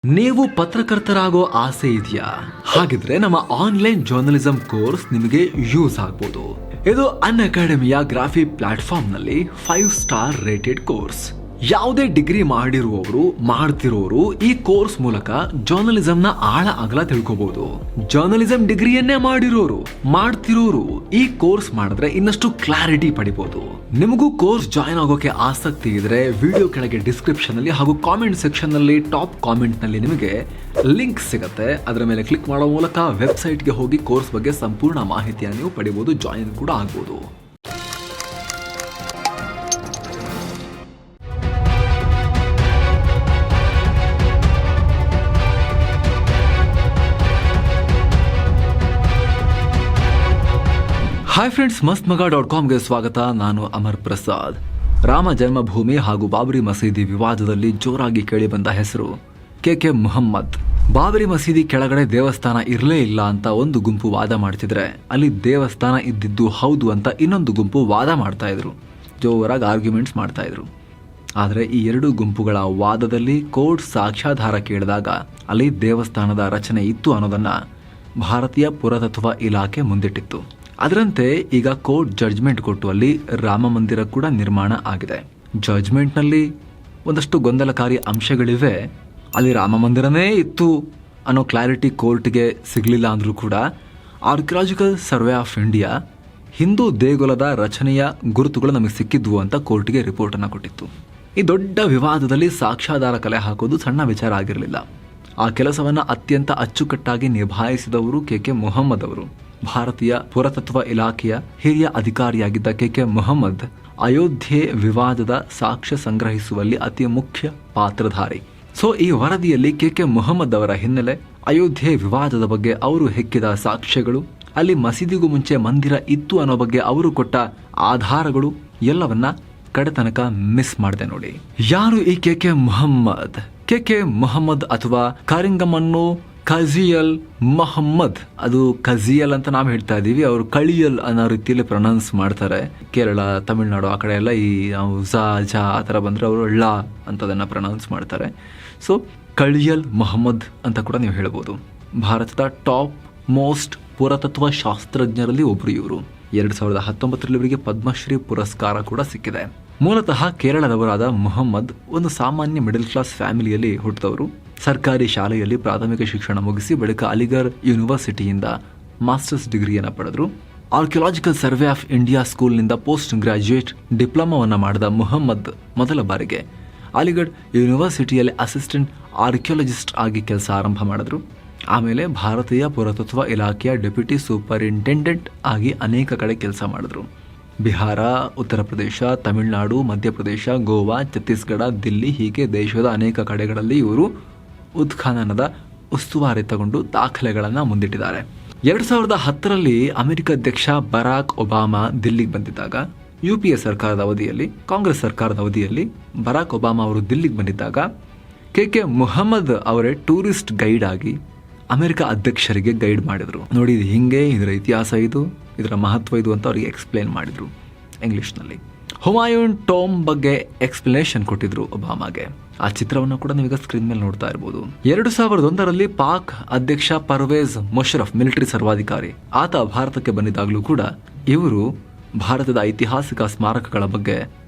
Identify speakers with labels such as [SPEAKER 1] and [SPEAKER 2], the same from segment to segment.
[SPEAKER 1] ನೀವು ಪತ್ರಕರ್ತರಾಗೋ ಆಸೆ ಇದೆಯಾ? ಹಾಗಿದ್ರೆ ನಮ್ಮ ಆನ್ಲೈನ್ ಜರ್ನಲಿಸಂ ಕೋರ್ಸ್ ನಿಮಗೆ ಯೂಸ್ ಆಗ್ಬೋದು. ಇದು ಅನ್ ಅಕಾಡೆಮಿಯ ಗ್ರಾಫಿ ಪ್ಲಾಟ್ಫಾರ್ಮ್ ನಲ್ಲಿ 5 ಸ್ಟಾರ್ ರೇಟೆಡ್ ಕೋರ್ಸ್. ಯಾವುದೇ ಡಿಗ್ರಿ ಮಾಡ್ತಿರೋರು ಈ ಕೋರ್ಸ್ ಮೂಲಕ ಜರ್ನಲಿಸಂ ನ ಆಳ ಅಗಲ ತಿಳ್ಕೋಬಹುದು. ಜರ್ನಲಿಸಂ ಡಿಗ್ರಿಯನ್ನೇ ಮಾಡ್ತಿರೋರು ಈ ಕೋರ್ಸ್ ಮಾಡಿದ್ರೆ ಇನ್ನಷ್ಟು ಕ್ಲಾರಿಟಿ ಪಡಿಬಹುದು. ನಿಮಗೂ ಕೋರ್ಸ್ ಜಾಯಿನ್ ಆಗೋಕೆ ಆಸಕ್ತಿ ಇದ್ರೆ ವಿಡಿಯೋ ಕೆಳಗೆ ಡಿಸ್ಕ್ರಿಪ್ಷನ್ ಅಲ್ಲಿ ಹಾಗೂ ಕಾಮೆಂಟ್ ಸೆಕ್ಷನ್ ನಲ್ಲಿ ಟಾಪ್ ಕಾಮೆಂಟ್ ನಲ್ಲಿ ನಿಮಗೆ ಲಿಂಕ್ ಸಿಗುತ್ತೆ. ಅದರ ಮೇಲೆ ಕ್ಲಿಕ್ ಮಾಡೋ ಮೂಲಕ ವೆಬ್ಸೈಟ್ ಗೆ ಹೋಗಿ ಕೋರ್ಸ್ ಬಗ್ಗೆ ಸಂಪೂರ್ಣ ಮಾಹಿತಿಯನ್ನು ನೀವು ಪಡಿಬಹುದು, ಜಾಯಿನ್ ಕೂಡ ಆಗ್ಬೋದು. ಹಾಯ್ ಫ್ರೆಂಡ್ಸ್, mastmaga.comಗೆ ಸ್ವಾಗತ. ನಾನು ಅಮರ್ ಪ್ರಸಾದ್. ರಾಮ ಜನ್ಮಭೂಮಿ ಹಾಗೂ ಬಾಬರಿ ಮಸೀದಿ ವಿವಾದದಲ್ಲಿ ಜೋರಾಗಿ ಕೇಳಿಬಂದ ಹೆಸರು ಕೆ ಮುಹಮ್ಮದ್. ಬಾಬರಿ ಮಸೀದಿ ಕೆಳಗಡೆ ದೇವಸ್ಥಾನ ಇರಲೇ ಇಲ್ಲ ಅಂತ ಒಂದು ಗುಂಪು ವಾದ ಮಾಡ್ತಿದ್ರೆ, ಅಲ್ಲಿ ದೇವಸ್ಥಾನ ಇದ್ದಿದ್ದು ಹೌದು ಅಂತ ಇನ್ನೊಂದು ಗುಂಪು ವಾದ ಮಾಡ್ತಾ ಇದ್ರು, ಜೋರಾಗಿ ಆರ್ಗ್ಯುಮೆಂಟ್ಸ್ ಮಾಡ್ತಾ ಇದ್ರು. ಆದರೆ ಈ ಎರಡು ಗುಂಪುಗಳ ವಾದದಲ್ಲಿ ಕೋರ್ಟ್ ಸಾಕ್ಷ್ಯಾಧಾರ ಕೇಳಿದಾಗ ಅಲ್ಲಿ ದೇವಸ್ಥಾನದ ರಚನೆ ಇತ್ತು ಅನ್ನೋದನ್ನ ಭಾರತೀಯ ಪುರಾತತ್ವ ಇಲಾಖೆ ಮುಂದಿಟ್ಟಿತ್ತು. ಅದರಂತೆ ಈಗ ಕೋರ್ಟ್ ಜಡ್ಜ್ಮೆಂಟ್ ಕೊಟ್ಟು ಅಲ್ಲಿ ರಾಮ ಮಂದಿರ ಕೂಡ ನಿರ್ಮಾಣ ಆಗಿದೆ. ಜಡ್ಜ್ಮೆಂಟ್ ನಲ್ಲಿ ಒಂದಷ್ಟು ಗೊಂದಲಕಾರಿ ಅಂಶಗಳಿವೆ. ಅಲ್ಲಿ ರಾಮ ಮಂದಿರನೇ ಇತ್ತು ಅನ್ನೋ ಕ್ಲಾರಿಟಿ ಕೋರ್ಟ್ಗೆ ಸಿಗಲಿಲ್ಲ ಅಂದ್ರೂ ಕೂಡ archaeological survey of India Hindu ದೇಗುಲದ ರಚನೆಯ ಗುರುತುಗಳು ನಮಗೆ ಸಿಕ್ಕಿದ್ವು ಅಂತ ಕೋರ್ಟ್ಗೆ ರಿಪೋರ್ಟ್ ಅನ್ನು ಕೊಟ್ಟಿತ್ತು. ಈ ದೊಡ್ಡ ವಿವಾದದಲ್ಲಿ ಸಾಕ್ಷ್ಯಾಧಾರ ಕಲೆ ಹಾಕೋದು ಸಣ್ಣ ವಿಚಾರ ಆಗಿರಲಿಲ್ಲ. ಆ ಕೆಲಸವನ್ನ ಅತ್ಯಂತ ಅಚ್ಚುಕಟ್ಟಾಗಿ ನಿಭಾಯಿಸಿದವರು ಕೆ ಮುಹಮ್ಮದ್ ಅವರು. ಭಾರತೀಯ ಪುರಾತತ್ವ ಇಲಾಖೆಯ ಹಿರಿಯ ಅಧಿಕಾರಿಯಾಗಿದ್ದ ಕೆ ಮುಹಮ್ಮದ್ ಅಯೋಧ್ಯೆ ವಿವಾದದ ಸಾಕ್ಷ್ಯ ಸಂಗ್ರಹಿಸುವಲ್ಲಿ ಅತಿ ಮುಖ್ಯ ಪಾತ್ರಧಾರಿ. ಸೊ ಈ ವರದಿಯಲ್ಲಿ ಕೆ ಮುಹಮ್ಮದ್ ಅವರ ಹಿನ್ನೆಲೆ, ಅಯೋಧ್ಯೆ ವಿವಾದದ ಬಗ್ಗೆ ಅವರು ಹೆಕ್ಕಿದ ಸಾಕ್ಷ್ಯಗಳು, ಅಲ್ಲಿ ಮಸೀದಿಗೂ ಮುಂಚೆ ಮಂದಿರ ಇತ್ತು ಅನ್ನೋ ಬಗ್ಗೆ ಅವರು ಕೊಟ್ಟ ಆಧಾರಗಳು ಎಲ್ಲವನ್ನ ಕಡೆತನಕ ಮಿಸ್ ಮಾಡಿದೆ ನೋಡಿ. ಯಾರು ಈ ಕೆ ಮುಹಮ್ಮದ್? ಕೆ ಮುಹಮ್ಮದ್ ಅಥವಾ ಕಾರಿಂಗಮನ್ನು ಕಜಿಯಲ್ ಮೊಹಮ್ಮದ್, ಅದು ಕಜಿಯಲ್ ಅಂತ ನಾವು ಹೇಳ್ತಾ ಇದೀವಿ, ಅವರು ಕಳಿಯಲ್ ಅನ್ನೋ ರೀತಿಯಲ್ಲಿ ಪ್ರೊನೌನ್ಸ್ ಮಾಡ್ತಾರೆ. ಕೇರಳ, ತಮಿಳುನಾಡು ಆ ಕಡೆ ಎಲ್ಲ ಈ ನಾವು ಜಾ ಆ ಥರ ಬಂದರೆ ಅವರು ಳ ಅಂತ ಅದನ್ನು ಪ್ರೊನೌನ್ಸ್ ಮಾಡ್ತಾರೆ. ಸೊ ಕಳಿಯಲ್ ಮೊಹಮ್ಮದ್ ಅಂತ ಕೂಡ ನೀವು ಹೇಳ್ಬೋದು. ಭಾರತದ ಟಾಪ್ ಮೋಸ್ಟ್ ಪುರಾತತ್ವ ಶಾಸ್ತ್ರಜ್ಞರಲ್ಲಿ ಒಬ್ಬರು ಇವರು. 2019ರಲ್ಲಿ ಇವರಿಗೆ ಪದ್ಮಶ್ರೀ ಪುರಸ್ಕಾರ ಕೂಡ ಸಿಕ್ಕಿದೆ. ಮೂಲತಃ ಕೇರಳದವರಾದ ಮುಹಮ್ಮದ್ ಒಂದು ಸಾಮಾನ್ಯ ಮಿಡಲ್ ಕ್ಲಾಸ್ ಫ್ಯಾಮಿಲಿಯಲ್ಲಿ ಹುಟ್ಟಿದವರು. ಸರ್ಕಾರಿ ಶಾಲೆಯಲ್ಲಿ ಪ್ರಾಥಮಿಕ ಶಿಕ್ಷಣ ಮುಗಿಸಿ ಬಳಿಕ ಅಲಿಗಢ್ ಯೂನಿವರ್ಸಿಟಿಯಿಂದ ಮಾಸ್ಟರ್ಸ್ ಡಿಗ್ರಿಯನ್ನು ಪಡೆದರು. ಆರ್ಕಿಯಾಲಜಿಕಲ್ ಸರ್ವೆ ಆಫ್ ಇಂಡಿಯಾ ಸ್ಕೂಲ್ನಿಂದ ಪೋಸ್ಟ್ ಗ್ರಾಜ್ಯುಯೇಟ್ ಡಿಪ್ಲೊಮಾವನ್ನು ಮಾಡಿದ ಮುಹಮ್ಮದ್ ಮೊದಲ ಬಾರಿಗೆ ಅಲಿಗಢ್ ಯೂನಿವರ್ಸಿಟಿಯಲ್ಲಿ ಅಸಿಸ್ಟೆಂಟ್ ಆರ್ಕಿಯಾಲಜಿಸ್ಟ್ ಆಗಿ ಕೆಲಸ ಆರಂಭ ಮಾಡಿದ್ರು. ಆಮೇಲೆ ಭಾರತೀಯ ಪುರಾತತ್ವ ಇಲಾಖೆಯ ಡೆಪ್ಯೂಟಿ ಸೂಪರಿಂಟೆಂಡೆಂಟ್ ಆಗಿ ಅನೇಕ ಕಡೆ ಕೆಲಸ ಮಾಡಿದ್ರು. ಬಿಹಾರ, ಉತ್ತರ ಪ್ರದೇಶ, ತಮಿಳುನಾಡು, ಮಧ್ಯಪ್ರದೇಶ, ಗೋವಾ, ಛತ್ತೀಸ್ಗಢ, ದಿಲ್ಲಿ ಹೀಗೆ ದೇಶದ ಅನೇಕ ಕಡೆಗಳಲ್ಲಿ ಇವರು ಉತ್ಖನನದ ಉಸ್ತುವಾರಿ ತಗೊಂಡು ದಾಖಲೆಗಳನ್ನು ಮುಂದಿಟ್ಟಿದ್ದಾರೆ. 2010ರಲ್ಲಿ ಅಮೆರಿಕ ಅಧ್ಯಕ್ಷ ಬರಾಕ್ ಒಬಾಮಾ ದಿಲ್ಲಿಗೆ ಬಂದಿದ್ದಾಗ, UPA ಸರ್ಕಾರದ ಅವಧಿಯಲ್ಲಿ, ಕಾಂಗ್ರೆಸ್ ಸರ್ಕಾರದ ಅವಧಿಯಲ್ಲಿ ಬರಾಕ್ ಒಬಾಮಾ ಅವರು ದಿಲ್ಲಿಗೆ ಬಂದಿದ್ದಾಗ ಕೆ ಮುಹಮ್ಮದ್ ಅವರೇ ಟೂರಿಸ್ಟ್ ಗೈಡ್ ಆಗಿ ಅಮೆರಿಕ ಅಧ್ಯಕ್ಷರಿಗೆ ಗೈಡ್ ಮಾಡಿದ್ರು. ನೋಡಿ, ಇದು ಹಿಂಗೆ, ಇದರ ಇತಿಹಾಸ ಇದು, ಇದರ ಮಹತ್ವ ಇದು ಅಂತ ಅವರಿಗೆ ಎಕ್ಸ್ಪ್ಲೇನ್ ಮಾಡಿದ್ರು ಇಂಗ್ಲಿಷ್ನಲ್ಲಿ. ಹುಮಾಯೂನ್ ಟೋಮ್ ಬಗ್ಗೆ ಎಕ್ಸ್ಪ್ಲನೇಷನ್ ಕೊಟ್ಟಿದ್ರು ಒಬಾಮಾಗೆ. ಆ ಚಿತ್ರವನ್ನು ಕೂಡ ನೀವೀಗ ಸ್ಕ್ರೀನ್ ಮೇಲೆ ನೋಡ್ತಾ ಇರಬಹುದು. 2001ರಲ್ಲಿ ಪಾಕ್ ಅಧ್ಯಕ್ಷ ಪರ್ವೇಜ್ ಮುಷರಫ್, ಮಿಲಿಟರಿ ಸರ್ವಾಧಿಕಾರಿ, ಆತ ಭಾರತಕ್ಕೆ ಬಂದಿದ್ದಾಗಲೂ ಕೂಡ ಇವರು ಭಾರತದ ಐತಿಹಾಸಿಕ ಸ್ಮಾರಕಗಳ ಬಗ್ಗೆ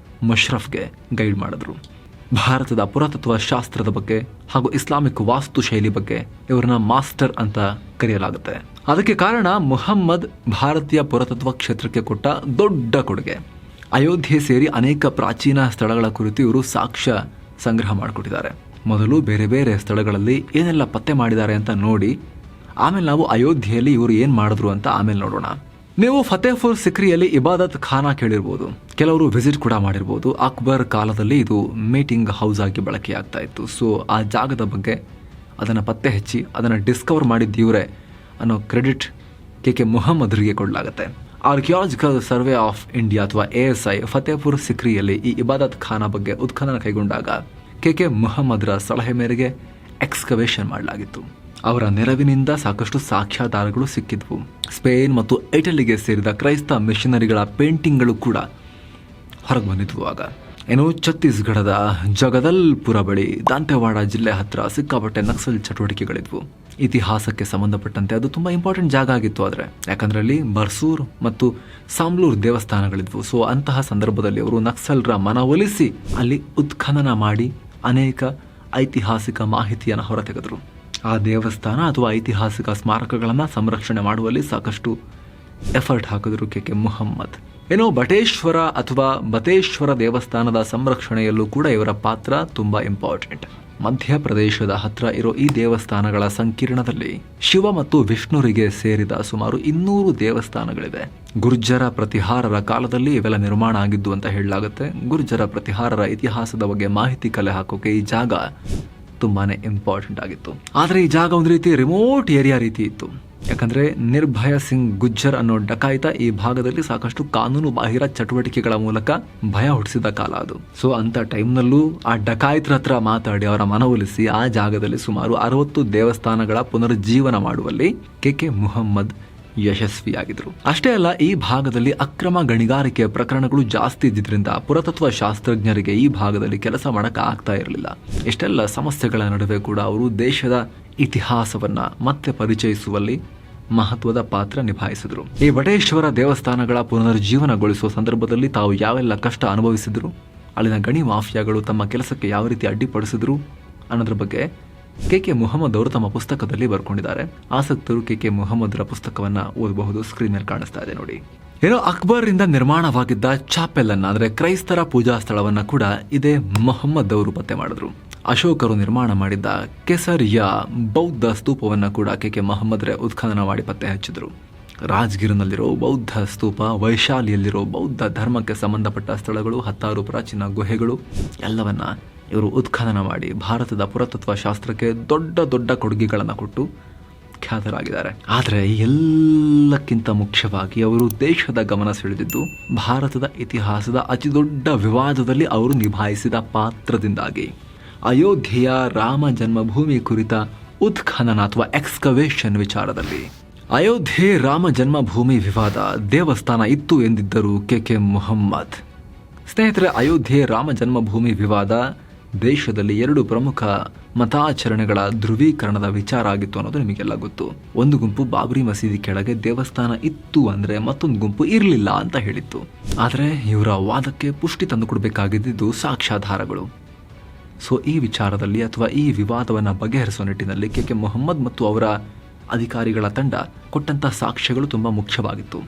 [SPEAKER 1] ಮುಷರಫ್ಗೆ ಗೈಡ್ ಮಾಡಿದ್ರು. ಭಾರತದ ಪುರಾತತ್ವ ಶಾಸ್ತ್ರದ ಬಗ್ಗೆ ಹಾಗೂ ಇಸ್ಲಾಮಿಕ್ ವಾಸ್ತು ಶೈಲಿ ಬಗ್ಗೆ ಇವರನ್ನ ಮಾಸ್ಟರ್ ಅಂತ ಕರೆಯಲಾಗುತ್ತೆ. ಅದಕ್ಕೆ ಕಾರಣ ಮುಹಮ್ಮದ್ ಭಾರತೀಯ ಪುರಾತತ್ವ ಕ್ಷೇತ್ರಕ್ಕೆ ಕೊಟ್ಟ ದೊಡ್ಡ ಕೊಡುಗೆ. ಅಯೋಧ್ಯೆ ಸೇರಿ ಅನೇಕ ಪ್ರಾಚೀನ ಸ್ಥಳಗಳ ಕುರಿತು ಇವರು ಸಾಕ್ಷ್ಯ ಸಂಗ್ರಹ ಮಾಡಿಕೊಟ್ಟಿದ್ದಾರೆ. ಮೊದಲು ಬೇರೆ ಬೇರೆ ಸ್ಥಳಗಳಲ್ಲಿ ಏನೆಲ್ಲ ಪತ್ತೆ ಮಾಡಿದ್ದಾರೆ ಅಂತ ನೋಡಿ, ಆಮೇಲೆ ನಾವು ಅಯೋಧ್ಯೆಯಲ್ಲಿ ಇವರು ಏನ್ ಮಾಡಿದ್ರು ಅಂತ ಆಮೇಲೆ ನೋಡೋಣ. ನೀವು ಫತೇಪುರ್ ಸಿಕ್ರಿಯಲ್ಲಿ ಇಬಾದತ್ ಖಾನಾ ಕೇಳಿರ್ಬೋದು, ಕೆಲವರು ವಿಸಿಟ್ ಕೂಡ ಮಾಡಿರ್ಬೋದು. ಅಕ್ಬರ್ ಕಾಲದಲ್ಲಿ ಇದು ಮೀಟಿಂಗ್ ಹೌಸ್ ಆಗಿ ಬಳಕೆಯಾಗ್ತಾ ಇತ್ತು. ಸೊ ಆ ಜಾಗದ ಬಗ್ಗೆ ಅದನ್ನು ಪತ್ತೆ ಹಚ್ಚಿ ಅದನ್ನು ಡಿಸ್ಕವರ್ ಮಾಡಿದ್ದು ಇವರೇ ಅನ್ನೋ ಕ್ರೆಡಿಟ್ ಕೆ ಮುಹಮ್ಮದ್ರಿಗೆ ಕೊಡಲಾಗುತ್ತೆ. ಆರ್ಕಿಯಾಲಜಿಕಲ್ ಸರ್ವೆ ಆಫ್ ಇಂಡಿಯಾ ಅಥವಾ ASI ಫತೇಪುರ್ ಸಿಕ್ರಿಯಲ್ಲಿ ಈ ಇಬಾದತ್ ಖಾನಾ ಬಗ್ಗೆ ಉತ್ಖನನ ಕೈಗೊಂಡಾಗ ಕೆ ಮುಹಮ್ಮದ್ರ ಸಲಹೆ ಮೇರೆಗೆ ಎಕ್ಸ್ಕವೇಷನ್ ಮಾಡಲಾಗಿತ್ತು. ಅವರ ನೆರವಿನಿಂದ ಸಾಕಷ್ಟು ಸಾಕ್ಷ್ಯಾಧಾರಗಳು ಸಿಕ್ಕಿದ್ವು. ಸ್ಪೇನ್ ಮತ್ತು ಇಟಲಿಗೆ ಸೇರಿದ ಕ್ರೈಸ್ತ ಮಿಷನರಿಗಳ ಪೇಂಟಿಂಗ್ಗಳು ಕೂಡ ಹೊರಗೆ ಬಂದಿದ್ವು. ಆಗ ಏನು ಛತ್ತೀಸ್ಗಢದ ಜಗದಲ್ಪುರ ಬಳಿ ದಂತೆವಾಡ ಜಿಲ್ಲೆ ಹತ್ರ ಸಿಕ್ಕಾಪಟ್ಟೆ ನಕ್ಸಲ್ ಚಟುವಟಿಕೆಗಳಿದ್ವು. ಇತಿಹಾಸಕ್ಕೆ ಸಂಬಂಧಪಟ್ಟಂತೆ ಅದು ತುಂಬ ಇಂಪಾರ್ಟೆಂಟ್ ಜಾಗ ಆಗಿತ್ತು. ಆದರೆ ಯಾಕಂದ್ರೆ ಅಲ್ಲಿ ಬರ್ಸೂರ್ ಮತ್ತು ಸಾಮ್ಲೂರ್ ದೇವಸ್ಥಾನಗಳಿದ್ವು. ಸೊ ಅಂತಹ ಸಂದರ್ಭದಲ್ಲಿ ಅವರು ನಕ್ಸಲರ ಮನವೊಲಿಸಿ ಅಲ್ಲಿ ಉತ್ಖನನ ಮಾಡಿ ಅನೇಕ ಐತಿಹಾಸಿಕ ಮಾಹಿತಿಯನ್ನು ಹೊರತೆಗೆದರು. ಆ ದೇವಸ್ಥಾನ ಅಥವಾ ಐತಿಹಾಸಿಕ ಸ್ಮಾರಕಗಳನ್ನು ಸಂರಕ್ಷಣೆ ಮಾಡುವಲ್ಲಿ ಸಾಕಷ್ಟು ಎಫರ್ಟ್ ಹಾಕಿದ್ರು ಕೆ ಮುಹಮ್ಮದ್. ಏನೋ ಬಟೇಶ್ವರ ಅಥವಾ ಬತೇಶ್ವರ ದೇವಸ್ಥಾನದ ಸಂರಕ್ಷಣೆಯಲ್ಲೂ ಕೂಡ ಇವರ ಪಾತ್ರ ತುಂಬಾ ಇಂಪಾರ್ಟೆಂಟ್. ಮಧ್ಯಪ್ರದೇಶದ ಹತ್ರ ಇರೋ ಈ ದೇವಸ್ಥಾನಗಳ ಸಂಕೀರ್ಣದಲ್ಲಿ ಶಿವ ಮತ್ತು ವಿಷ್ಣುರಿಗೆ ಸೇರಿದ ಸುಮಾರು 200 ದೇವಸ್ಥಾನಗಳಿವೆ. ಗುರ್ಜರ ಪ್ರತಿಹಾರರ ಕಾಲದಲ್ಲಿ ಇವೆಲ್ಲ ನಿರ್ಮಾಣ ಆಗಿದ್ದು ಅಂತ ಹೇಳಲಾಗುತ್ತೆ. ಗುರ್ಜರ ಪ್ರತಿಹಾರರ ಇತಿಹಾಸದ ಬಗ್ಗೆ ಮಾಹಿತಿ ಕಲೆ ಹಾಕೋಕೆ ಈ ಜಾಗ ತುಂಬಾನೇ ಇಂಪಾರ್ಟೆಂಟ್ ಆಗಿತ್ತು. ಆದರೆ ಈ ಜಾಗ ಒಂದು ರೀತಿ ರಿಮೋಟ್ ಏರಿಯಾ ರೀತಿ ಇತ್ತು. ಯಾಕಂದ್ರೆ ನಿರ್ಭಯ ಸಿಂಗ್ ಗುಜ್ಜರ್ ಅನ್ನೋ ಡಕಾಯಿತ ಈ ಭಾಗದಲ್ಲಿ ಸಾಕಷ್ಟು ಕಾನೂನು ಬಾಹಿರ ಚಟುವಟಿಕೆಗಳ ಮೂಲಕ ಭಯ ಹುಟ್ಟಿಸಿದ ಕಾಲ ಅದು. ಸೊ ಅಂತ ಟೈಮ್ನಲ್ಲೂ ಆ ಡಕಾಯಿತರ ಹತ್ರ ಮಾತಾಡಿ ಅವರ ಮನವೊಲಿಸಿ ಆ ಜಾಗದಲ್ಲಿ ಸುಮಾರು 60 ದೇವಸ್ಥಾನಗಳ ಪುನರುಜ್ಜೀವನ ಮಾಡುವಲ್ಲಿ ಕೆ ಮುಹಮ್ಮದ್ ಯಶಸ್ವಿಯಾಗಿದ್ರು. ಅಷ್ಟೇ ಅಲ್ಲ, ಈ ಭಾಗದಲ್ಲಿ ಅಕ್ರಮ ಗಣಿಗಾರಿಕೆ ಪ್ರಕರಣಗಳು ಜಾಸ್ತಿ ಇದ್ದಿದ್ರಿಂದ ಪುರಾತತ್ವ ಶಾಸ್ತ್ರಜ್ಞರಿಗೆ ಈ ಭಾಗದಲ್ಲಿ ಕೆಲಸ ಮಾಡಕ್ ಆಗ್ತಾ ಇರಲಿಲ್ಲ. ಇಷ್ಟೆಲ್ಲ ಸಮಸ್ಯೆಗಳ ನಡುವೆ ಕೂಡ ಅವರು ದೇಶದ ಇತಿಹಾಸವನ್ನ ಮತ್ತೆ ಪರಿಚಯಿಸುವಲ್ಲಿ ಮಹತ್ವದ ಪಾತ್ರ ನಿಭಾಯಿಸಿದ್ರು. ಈ ಬಟೇಶ್ವರ ದೇವಸ್ಥಾನಗಳ ಪುನರುಜ್ಜೀವನಗೊಳಿಸುವ ಸಂದರ್ಭದಲ್ಲಿ ತಾವು ಯಾವೆಲ್ಲ ಕಷ್ಟ ಅನುಭವಿಸಿದ್ರು, ಅಲ್ಲಿನ ಗಣಿ ಮಾಫಿಯಾಗಳು ತಮ್ಮ ಕೆಲಸಕ್ಕೆ ಯಾವ ರೀತಿ ಅಡ್ಡಿಪಡಿಸಿದ್ರು ಅನ್ನೋದ್ರ ಬಗ್ಗೆ ಕೆ ಮುಹಮ್ಮದ್ ಅವರು ತಮ್ಮ ಪುಸ್ತಕದಲ್ಲಿ ಬರ್ಕೊಂಡಿದ್ದಾರೆ. ಆಸಕ್ತರು ಕೆ ಮುಹಮ್ಮದ್ರ ಪುಸ್ತಕವನ್ನ ಓದಬಹುದು. ಸ್ಕ್ರೀನ್ ಮೇಲೆ ಕಾಣಿಸ್ತಾ ಇದೆ ನೋಡಿ. ಏನೋ ಅಕ್ಬರ್ ಇಂದ ನಿರ್ಮಾಣವಾಗಿದ್ದ ಚಾಪೆಲ್ ಅನ್ನ ಅಂದ್ರೆ ಕ್ರೈಸ್ತರ ಪೂಜಾ ಸ್ಥಳವನ್ನ ಕೂಡ ಇದೇ ಮುಹಮ್ಮದ್ ಅವರು ಪತ್ತೆ ಮಾಡಿದ್ರು. ಅಶೋಕರು ನಿರ್ಮಾಣ ಮಾಡಿದ್ದ ಕೆಸರಿಯ ಬೌದ್ಧ ಸ್ತೂಪವನ್ನ ಕೂಡ ಕೆ ಮುಹಮ್ಮದ್ರೆ ಉತ್ಖನನ ಮಾಡಿ ಪತ್ತೆ ಹಚ್ಚಿದ್ರು. ರಾಜ್ಗಿರ್ನಲ್ಲಿರೋ ಬೌದ್ಧ ಸ್ತೂಪ, ವೈಶಾಲಿಯಲ್ಲಿರೋ ಬೌದ್ಧ ಧರ್ಮಕ್ಕೆ ಸಂಬಂಧಪಟ್ಟ ಸ್ಥಳಗಳು, 10 ಪ್ರಾಚೀನ ಗುಹೆಗಳು ಎಲ್ಲವನ್ನ ಇವರು ಉತ್ಖನನ ಮಾಡಿ ಭಾರತದ ಪುರಾತತ್ವ ಶಾಸ್ತ್ರಕ್ಕೆ ದೊಡ್ಡ ದೊಡ್ಡ ಕೊಡುಗೆಗಳನ್ನು ಕೊಟ್ಟು ಖ್ಯಾತರಾಗಿದ್ದಾರೆ. ಆದರೆ ಎಲ್ಲಕ್ಕಿಂತ ಮುಖ್ಯವಾಗಿ ಅವರು ದೇಶದ ಗಮನ ಸೆಳೆದಿದ್ದು ಭಾರತದ ಇತಿಹಾಸದ ಅತಿ ದೊಡ್ಡ ವಿವಾದದಲ್ಲಿ ಅವರು ನಿಭಾಯಿಸಿದ ಪಾತ್ರದಿಂದಾಗಿ. ಅಯೋಧ್ಯೆಯ ರಾಮ ಜನ್ಮಭೂಮಿ ಕುರಿತ ಉತ್ಖನನ ಅಥವಾ ಎಕ್ಸ್ಕವೇಷನ್ ವಿಚಾರದಲ್ಲಿ ಅಯೋಧ್ಯೆ ರಾಮ ಜನ್ಮಭೂಮಿ ವಿವಾದ ದೇವಸ್ಥಾನ ಇತ್ತು ಎಂದಿದ್ದರು ಕೆ ಮುಹಮ್ಮದ್. ಸ್ನೇಹಿತರೆ, ಅಯೋಧ್ಯೆ ರಾಮ ಜನ್ಮಭೂಮಿ ವಿವಾದ ದೇಶದಲ್ಲಿ 2 ಪ್ರಮುಖ ಮತಾಚರಣೆಗಳ ಧ್ರುವೀಕರಣದ ವಿಚಾರ ಆಗಿತ್ತು ಅನ್ನೋದು ನಿಮಗೆಲ್ಲ ಗೊತ್ತು. ಒಂದು ಗುಂಪು ಬಾಬ್ರಿ ಮಸೀದಿ ಕೆಳಗೆ ದೇವಸ್ಥಾನ ಇತ್ತು ಅಂದ್ರೆ ಮತ್ತೊಂದು ಗುಂಪು ಇರಲಿಲ್ಲ ಅಂತ ಹೇಳಿತ್ತು. ಆದರೆ ಇವರ ವಾದಕ್ಕೆ ಪುಷ್ಟಿ ತಂದುಕೊಡ್ಬೇಕಾಗಿದ್ದು ಸಾಕ್ಷ್ಯಾಧಾರಗಳು. ಸೊ ಈ ವಿಚಾರದಲ್ಲಿ ಅಥವಾ ಈ ವಿವಾದವನ್ನು ಬಗೆಹರಿಸುವ ನಿಟ್ಟಿನಲ್ಲಿ ಕೆ ಮುಹಮ್ಮದ್ ಮತ್ತು ಅವರ ಅಧಿಕಾರಿಗಳ ತಂಡ ಕೊಟ್ಟಂತ ಸಾಕ್ಷ್ಯಗಳು ತುಂಬಾ ಮುಖ್ಯವಾಗಿತ್ತು.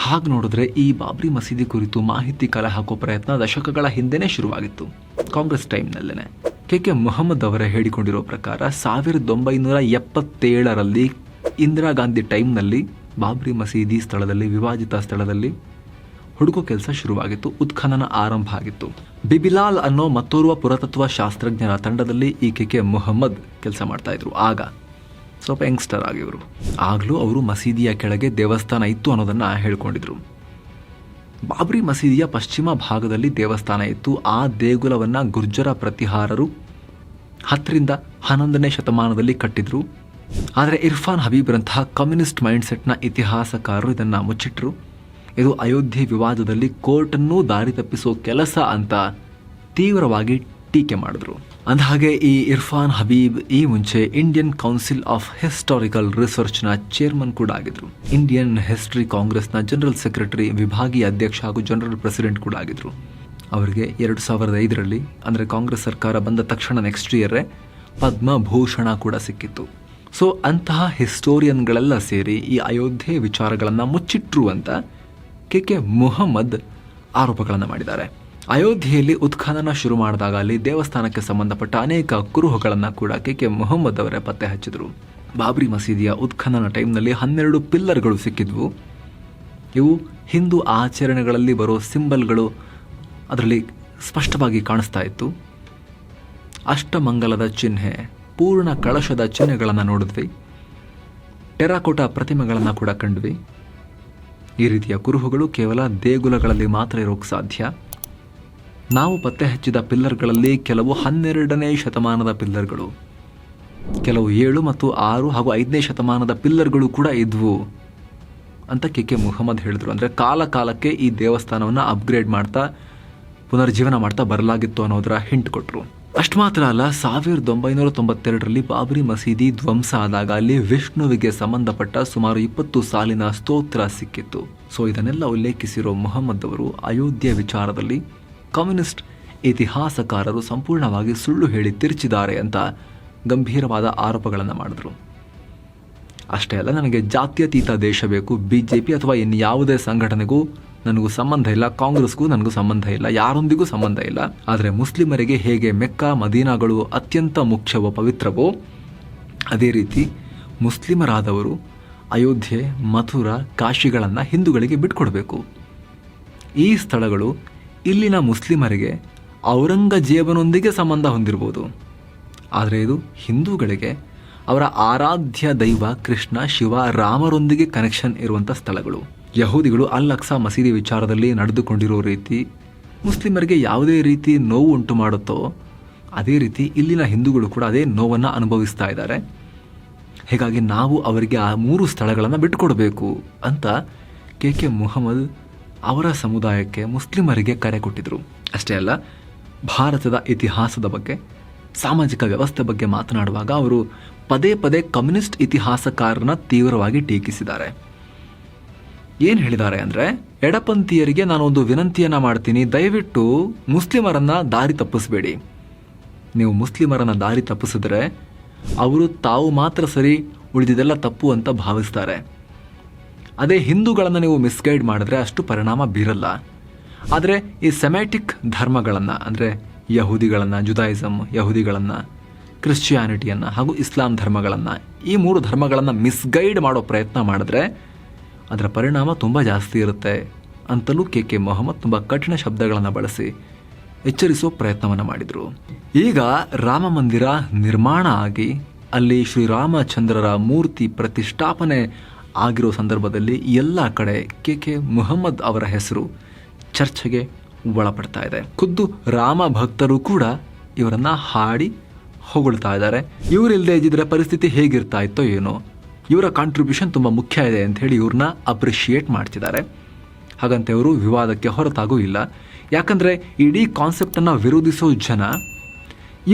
[SPEAKER 1] ಹಾಗೆ ನೋಡಿದ್ರೆ ಈ ಬಾಬ್ರಿ ಮಸೀದಿ ಕುರಿತು ಮಾಹಿತಿ ಕಲೆ ಹಾಕೋ ಪ್ರಯತ್ನ ದಶಕಗಳ ಹಿಂದೆನೇ ಶುರುವಾಗಿತ್ತು, ಕಾಂಗ್ರೆಸ್ ಟೈಮ್ನಲ್ಲೇನೆ. ಕೆ ಮುಹಮ್ಮದ್ ಅವರೇ ಹೇಳಿಕೊಂಡಿರೋ ಪ್ರಕಾರ 1977ರಲ್ಲಿ ಇಂದಿರಾ ಗಾಂಧಿ ಟೈಮ್ನಲ್ಲಿ ಬಾಬ್ರಿ ಮಸೀದಿ ಸ್ಥಳದಲ್ಲಿ, ವಿವಾದಿತ ಸ್ಥಳದಲ್ಲಿ ಹುಡುಕೋ ಕೆಲಸ ಶುರುವಾಗಿತ್ತು, ಉತ್ಖನನ ಆರಂಭ ಆಗಿತ್ತು. ಬಿಬಿಲಾಲ್ ಅನ್ನೋ ಮತ್ತೋರ್ವ ಪುರಾತತ್ವ ಶಾಸ್ತ್ರಜ್ಞರ ತಂಡದಲ್ಲಿ ಈ ಕೆ ಮುಹಮ್ಮದ್ ಕೆಲಸ ಮಾಡ್ತಾ ಇದ್ರು. ಆಗ ಸ್ವಲ್ಪ ಯಂಗ್ಸ್ಟರ್ ಆಗಿವರು. ಆಗಲೂ ಅವರು ಮಸೀದಿಯ ಕೆಳಗೆ ದೇವಸ್ಥಾನ ಇತ್ತು ಅನ್ನೋದನ್ನ ಹೇಳ್ಕೊಂಡಿದ್ರು. ಬಾಬ್ರಿ ಮಸೀದಿಯ ಪಶ್ಚಿಮ ಭಾಗದಲ್ಲಿ ದೇವಸ್ಥಾನ ಇತ್ತು. ಆ ದೇಗುಲವನ್ನ ಗುರ್ಜರ ಪ್ರತಿಹಾರರು 10ರಿಂದ 11ನೇ ಶತಮಾನದಲ್ಲಿ ಕಟ್ಟಿದ್ರು. ಆದರೆ ಇರ್ಫಾನ್ ಹಬೀಬ್ರಂತಹ ಕಮ್ಯುನಿಸ್ಟ್ ಮೈಂಡ್ಸೆಟ್ನ ಇತಿಹಾಸಕಾರರು ಇದನ್ನ ಮುಚ್ಚಿಟ್ರು. ಇದು ಅಯೋಧ್ಯೆ ವಿವಾದದಲ್ಲಿ ಕೋರ್ಟನ್ನು ದಾರಿ ತಪ್ಪಿಸೋ ಕೆಲಸ ಅಂತ ತೀವ್ರವಾಗಿ ಟೀಕೆ ಮಾಡಿದ್ರು. ಅಂದಹಾಗೆ ಈ ಇರ್ಫಾನ್ ಹಬೀಬ್ ಈ ಮುಂಚೆ ಇಂಡಿಯನ್ ಕೌನ್ಸಿಲ್ ಆಫ್ ಹಿಸ್ಟಾರಿಕಲ್ ರಿಸರ್ಚ್ನ ಚೇರ್ಮನ್ ಕೂಡ ಆಗಿದ್ರು. ಇಂಡಿಯನ್ ಹಿಸ್ಟರಿ ಕಾಂಗ್ರೆಸ್ನ ಜನರಲ್ ಸೆಕ್ರೆಟರಿ, ವಿಭಾಗೀಯ ಅಧ್ಯಕ್ಷ ಹಾಗೂ ಜನರಲ್ ಪ್ರೆಸಿಡೆಂಟ್ ಕೂಡ ಆಗಿದ್ರು. ಅವರಿಗೆ 2005ರಲ್ಲಿ ಅಂದರೆ ಕಾಂಗ್ರೆಸ್ ಸರ್ಕಾರ ಬಂದ ತಕ್ಷಣ ನೆಕ್ಸ್ಟ್ ಇಯರ್ರೇ ಪದ್ಮಭೂಷಣ ಕೂಡ ಸಿಕ್ಕಿತ್ತು. ಸೊ ಅಂತಹ ಹಿಸ್ಟೋರಿಯನ್ಗಳೆಲ್ಲ ಸೇರಿ ಈ ಅಯೋಧ್ಯೆ ವಿಚಾರಗಳನ್ನು ಮುಚ್ಚಿಟ್ರು ಅಂತ ಕೆ ಮುಹಮ್ಮದ್ ಆರೋಪಗಳನ್ನು ಮಾಡಿದ್ದಾರೆ. ಅಯೋಧ್ಯೆಯಲ್ಲಿ ಉತ್ಖನನ ಶುರು ಮಾಡಿದಾಗ ಅಲ್ಲಿ ದೇವಸ್ಥಾನಕ್ಕೆ ಸಂಬಂಧಪಟ್ಟ ಅನೇಕ ಕುರುಹುಗಳನ್ನು ಕೂಡ ಕೆ ಮುಹಮ್ಮದ್ ಅವರೇ ಪತ್ತೆ ಹಚ್ಚಿದ್ರು. ಬಾಬ್ರಿ ಮಸೀದಿಯ ಉತ್ಖನನ ಟೈಮ್ನಲ್ಲಿ 12 ಪಿಲ್ಲರ್ಗಳು ಸಿಕ್ಕಿದ್ವು. ಇವು ಹಿಂದೂ ಆಚರಣೆಗಳಲ್ಲಿ ಬರೋ ಸಿಂಬಲ್ಗಳು ಅದರಲ್ಲಿ ಸ್ಪಷ್ಟವಾಗಿ ಕಾಣಿಸ್ತಾ ಇತ್ತು. ಅಷ್ಟಮಂಗಲದ ಚಿಹ್ನೆ, ಪೂರ್ಣ ಕಳಶದ ಚಿಹ್ನೆಗಳನ್ನು ನೋಡಿದ್ವಿ. ಟೆರಾಕೋಟಾ ಪ್ರತಿಮೆಗಳನ್ನು ಕೂಡ ಕಂಡ್ವಿ. ಈ ರೀತಿಯ ಕುರುಹುಗಳು ಕೇವಲ ದೇಗುಲಗಳಲ್ಲಿ ಮಾತ್ರ ಇರೋಕ್ಕೆ ಸಾಧ್ಯ. ನಾವು ಪತ್ತೆ ಹಚ್ಚಿದ ಪಿಲ್ಲರ್ಗಳಲ್ಲಿ ಕೆಲವು 12ನೇ ಶತಮಾನದ ಪಿಲ್ಲರ್ಗಳು, ಕೆಲವು 7 ಮತ್ತು 6 ಹಾಗೂ 5ನೇ ಶತಮಾನದ ಪಿಲ್ಲರ್ಗಳು ಕೂಡ ಇದ್ವು ಅಂತ ಕೆ ಮುಹಮ್ಮದ್ ಹೇಳಿದ್ರು. ಅಂದರೆ ಕಾಲ ಕಾಲಕ್ಕೆ ಈ ದೇವಸ್ಥಾನವನ್ನು ಅಪ್ಗ್ರೇಡ್ ಮಾಡ್ತಾ ಪುನರ್ಜೀವನ ಮಾಡ್ತಾ ಬರಲಾಗಿತ್ತು ಅನ್ನೋದರ ಹಿಂಟ್ ಕೊಟ್ಟರು. ಅಷ್ಟು ಮಾತ್ರ ಅಲ್ಲ, 1992ರಲ್ಲಿ ಬಾಬರಿ ಮಸೀದಿ ಧ್ವಂಸ ಆದಾಗ ಅಲ್ಲಿ ವಿಷ್ಣುವಿಗೆ ಸಂಬಂಧಪಟ್ಟ ಸುಮಾರು 20 ಸಾಲಿನ ಸ್ತೋತ್ರ ಸಿಕ್ಕಿತ್ತು. ಸೊ ಇದನ್ನೆಲ್ಲ ಉಲ್ಲೇಖಿಸಿರೋ ಮುಹಮ್ಮದ್ ಅವರು ಅಯೋಧ್ಯೆ ವಿಚಾರದಲ್ಲಿ ಕಮ್ಯುನಿಸ್ಟ್ ಇತಿಹಾಸಕಾರರು ಸಂಪೂರ್ಣವಾಗಿ ಸುಳ್ಳು ಹೇಳಿ ತಿರುಚಿದ್ದಾರೆ ಅಂತ ಗಂಭೀರವಾದ ಆರೋಪಗಳನ್ನು ಮಾಡಿದ್ರು. ಅಷ್ಟೇ ಅಲ್ಲ, ನನಗೆ ಜಾತ್ಯತೀತ ದೇಶ ಬೇಕು, BJP ಅಥವಾ ಇನ್ಯಾವುದೇ ಸಂಘಟನೆಗೂ ನನಗೂ ಸಂಬಂಧ ಇಲ್ಲ, ಕಾಂಗ್ರೆಸ್ಗೂ ನನಗೂ ಸಂಬಂಧ ಇಲ್ಲ, ಯಾರೊಂದಿಗೂ ಸಂಬಂಧ ಇಲ್ಲ. ಆದರೆ ಮುಸ್ಲಿಮರಿಗೆ ಹೇಗೆ ಮೆಕ್ಕಾ ಮದೀನಾಗಳು ಅತ್ಯಂತ ಮುಖ್ಯವೋ, ಪವಿತ್ರವೋ, ಅದೇ ರೀತಿ ಮುಸ್ಲಿಮರಾದವರು ಅಯೋಧ್ಯೆ, ಮಥುರಾ, ಕಾಶಿಗಳನ್ನು ಹಿಂದೂಗಳಿಗೆ ಬಿಟ್ಕೊಡ್ಬೇಕು. ಈ ಸ್ಥಳಗಳು ಇಲ್ಲಿನ ಮುಸ್ಲಿಮರಿಗೆ ಔರಂಗಜೇಬನೊಂದಿಗೆ ಸಂಬಂಧ ಹೊಂದಿರ್ಬೋದು, ಆದರೆ ಇದು ಹಿಂದೂಗಳಿಗೆ ಅವರ ಆರಾಧ್ಯ ದೈವ ಕೃಷ್ಣ, ಶಿವ, ರಾಮರೊಂದಿಗೆ ಕನೆಕ್ಷನ್ ಇರುವಂಥ ಸ್ಥಳಗಳು. ಯಹೂದಿಗಳು ಅಲ್ ಅಕ್ಸಾ ಮಸೀದಿ ವಿಚಾರದಲ್ಲಿ ನಡೆದುಕೊಂಡಿರೋ ರೀತಿ ಮುಸ್ಲಿಮರಿಗೆ ಯಾವುದೇ ರೀತಿ ನೋವು ಉಂಟು ಮಾಡುತ್ತೋ ಅದೇ ರೀತಿ ಇಲ್ಲಿನ ಹಿಂದೂಗಳು ಕೂಡ ಅದೇ ನೋವನ್ನು ಅನುಭವಿಸ್ತಾ ಇದ್ದಾರೆ. ಹೀಗಾಗಿ ನಾವು ಅವರಿಗೆ ಆ 3 ಸ್ಥಳಗಳನ್ನು ಬಿಟ್ಟುಕೊಡಬೇಕು ಅಂತ KK ಮುಹಮ್ಮದ್ ಅವರ ಸಮುದಾಯಕ್ಕೆ, ಮುಸ್ಲಿಮರಿಗೆ ಕರೆ ಕೊಟ್ಟಿದ್ರು. ಅಷ್ಟೇ ಅಲ್ಲ, ಭಾರತದ ಇತಿಹಾಸದ ಬಗ್ಗೆ, ಸಾಮಾಜಿಕ ವ್ಯವಸ್ಥೆ ಬಗ್ಗೆ ಮಾತನಾಡುವಾಗ ಅವರು ಪದೇ ಪದೇ ಕಮ್ಯುನಿಸ್ಟ್ ಇತಿಹಾಸಕಾರನ ತೀವ್ರವಾಗಿ ಟೀಕಿಸಿದ್ದಾರೆ. ಏನು ಹೇಳಿದ್ದಾರೆ ಅಂದರೆ, ಎಡಪಂಥೀಯರಿಗೆ ನಾನೊಂದು ವಿನಂತಿಯನ್ನು ಮಾಡ್ತೀನಿ, ದಯವಿಟ್ಟು ಮುಸ್ಲಿಮರನ್ನು ದಾರಿ ತಪ್ಪಿಸಬೇಡಿ. ನೀವು ಮುಸ್ಲಿಮರನ್ನು ದಾರಿ ತಪ್ಪಿಸಿದ್ರೆ ಅವರು ತಾವು ಮಾತ್ರ ಸರಿ, ಉಳಿದಿದೆಲ್ಲ ತಪ್ಪು ಅಂತ ಭಾವಿಸ್ತಾರೆ. ಅದೇ ಹಿಂದೂಗಳನ್ನು ನೀವು ಮಿಸ್ಗೈಡ್ ಮಾಡಿದ್ರೆ ಅಷ್ಟು ಪರಿಣಾಮ ಬೀರಲ್ಲ. ಆದರೆ ಈ ಸೆಮ್ಯಾಟಿಕ್ ಧರ್ಮಗಳನ್ನು, ಅಂದರೆ ಯಹೂದಿಗಳನ್ನು, ಜುದಾಯಿಸಮ್, ಯಹೂದಿಗಳನ್ನು, ಕ್ರಿಶ್ಚಿಯಾನಿಟಿಯನ್ನು ಹಾಗೂ ಇಸ್ಲಾಂ ಧರ್ಮಗಳನ್ನು, ಈ 3 ಧರ್ಮಗಳನ್ನು ಮಿಸ್ಗೈಡ್ ಮಾಡೋ ಪ್ರಯತ್ನ ಮಾಡಿದ್ರೆ ಅದರ ಪರಿಣಾಮ ತುಂಬ ಜಾಸ್ತಿ ಇರುತ್ತೆ ಅಂತಲೂ KK ಮುಹಮ್ಮದ್ ತುಂಬ ಕಠಿಣ ಶಬ್ದಗಳನ್ನು ಬಳಸಿ ಎಚ್ಚರಿಸೋ ಪ್ರಯತ್ನವನ್ನು ಮಾಡಿದರು. ಈಗ ರಾಮ ಮಂದಿರ ನಿರ್ಮಾಣ ಆಗಿ ಅಲ್ಲಿ ಶ್ರೀರಾಮಚಂದ್ರರ ಮೂರ್ತಿ ಪ್ರತಿಷ್ಠಾಪನೆ ಆಗಿರೋ ಸಂದರ್ಭದಲ್ಲಿ ಎಲ್ಲ ಕಡೆ KK ಮುಹಮ್ಮದ್ ಅವರ ಹೆಸರು ಚರ್ಚೆಗೆ ಒಳಪಡ್ತಾ ಇದೆ. ಖುದ್ದು ರಾಮ ಭಕ್ತರು ಕೂಡ ಇವರನ್ನ ಹಾಡಿ ಹೊಗಳ್ತಾ ಇದ್ದಾರೆ. ಇವರಿಲ್ಲದೆ ಇದ್ದಿದ್ರೆ ಪರಿಸ್ಥಿತಿ ಹೇಗಿರ್ತಾ ಇತ್ತೋ ಏನೋ, ಇವರ ಕಾಂಟ್ರಿಬ್ಯೂಷನ್ ತುಂಬ ಮುಖ್ಯ ಇದೆ ಅಂತ ಹೇಳಿ ಇವ್ರನ್ನ ಅಪ್ರಿಷಿಯೇಟ್ ಮಾಡ್ತಿದ್ದಾರೆ. ಹಾಗಂತ ಇವರು ವಿವಾದಕ್ಕೆ ಹೊರತಾಗೂ ಇಲ್ಲ. ಯಾಕಂದರೆ ಇಡೀ ಕಾನ್ಸೆಪ್ಟನ್ನು ವಿರೋಧಿಸೋ ಜನ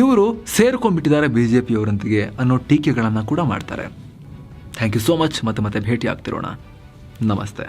[SPEAKER 1] ಇವರು ಸೇರ್ಕೊಂಡ್ಬಿಟ್ಟಿದ್ದಾರೆ BJP ಅವರೊಂದಿಗೆ ಅನ್ನೋ ಟೀಕೆಗಳನ್ನು ಕೂಡ ಮಾಡ್ತಾರೆ. Thank you so much. ಮತ್ತೆ ಭೇಟಿ ಆಗ್ತಿರೋಣ. ನಮಸ್ತೆ.